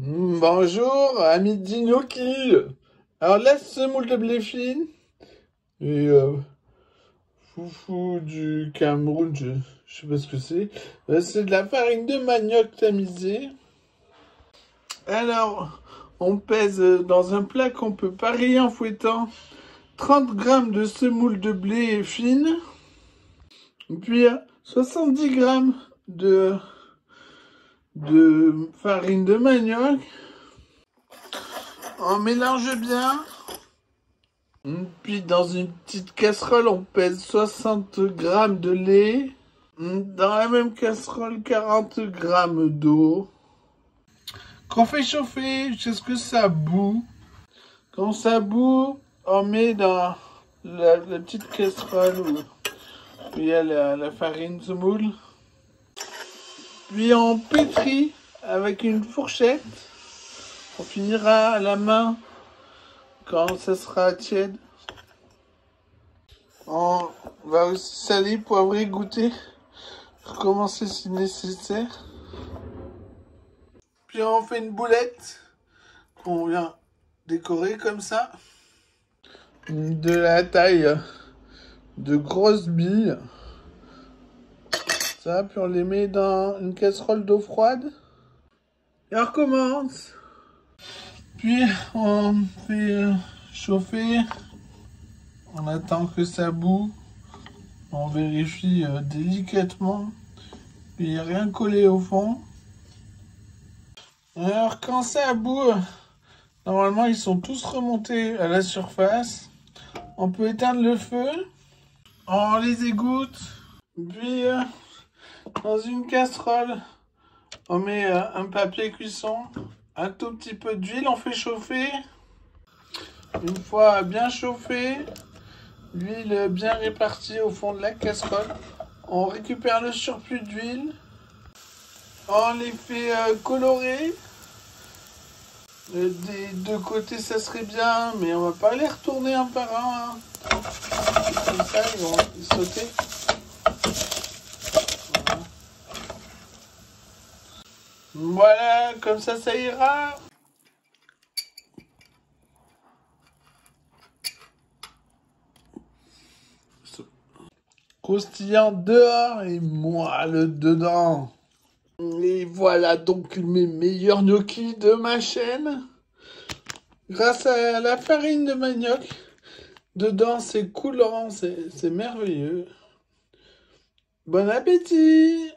Bonjour, ami de gnocchi. Alors là, semoule de blé fine et foufou du Cameroun, je sais pas ce que c'est. C'est de la farine de manioc tamisée. Alors, on pèse dans un plat qu'on peut parier en fouettant 30 grammes de semoule de blé fine, puis 70 grammes de farine de manioc. On mélange bien. Puis dans une petite casserole, on pèse 60 grammes de lait. Dans la même casserole, 40 grammes d'eau. Qu'on fait chauffer jusqu'à ce que ça bout. Quand ça bout, on met dans la petite casserole où il y a la farine semoule. Puis on pétrit avec une fourchette. On finira à la main quand ça sera tiède. On va aussi saler, poivrer, goûter. Recommencer si nécessaire. Puis on fait une boulette qu'on vient décorer comme ça. De la taille de grosses billes. Ça, puis on les met dans une casserole d'eau froide. Et on recommence. Puis on fait chauffer. On attend que ça bout. On vérifie délicatement. Puis il n'y a rien collé au fond. Alors quand ça bout, normalement ils sont tous remontés à la surface. On peut éteindre le feu. On les égoutte. Puis dans une casserole, on met un papier cuisson. Un tout petit peu d'huile, on fait chauffer. Une fois bien chauffé, l'huile bien répartie au fond de la casserole, on récupère le surplus d'huile. On les fait colorer. Des deux côtés, ça serait bien, mais on va pas les retourner un par un. Hein. Comme ça, ils vont sauter. Voilà, comme ça ira. Croustillant dehors et moelle dedans. Et voilà donc mes meilleurs gnocchis de ma chaîne. Grâce à la farine de manioc. Dedans c'est coulant, c'est merveilleux. Bon appétit!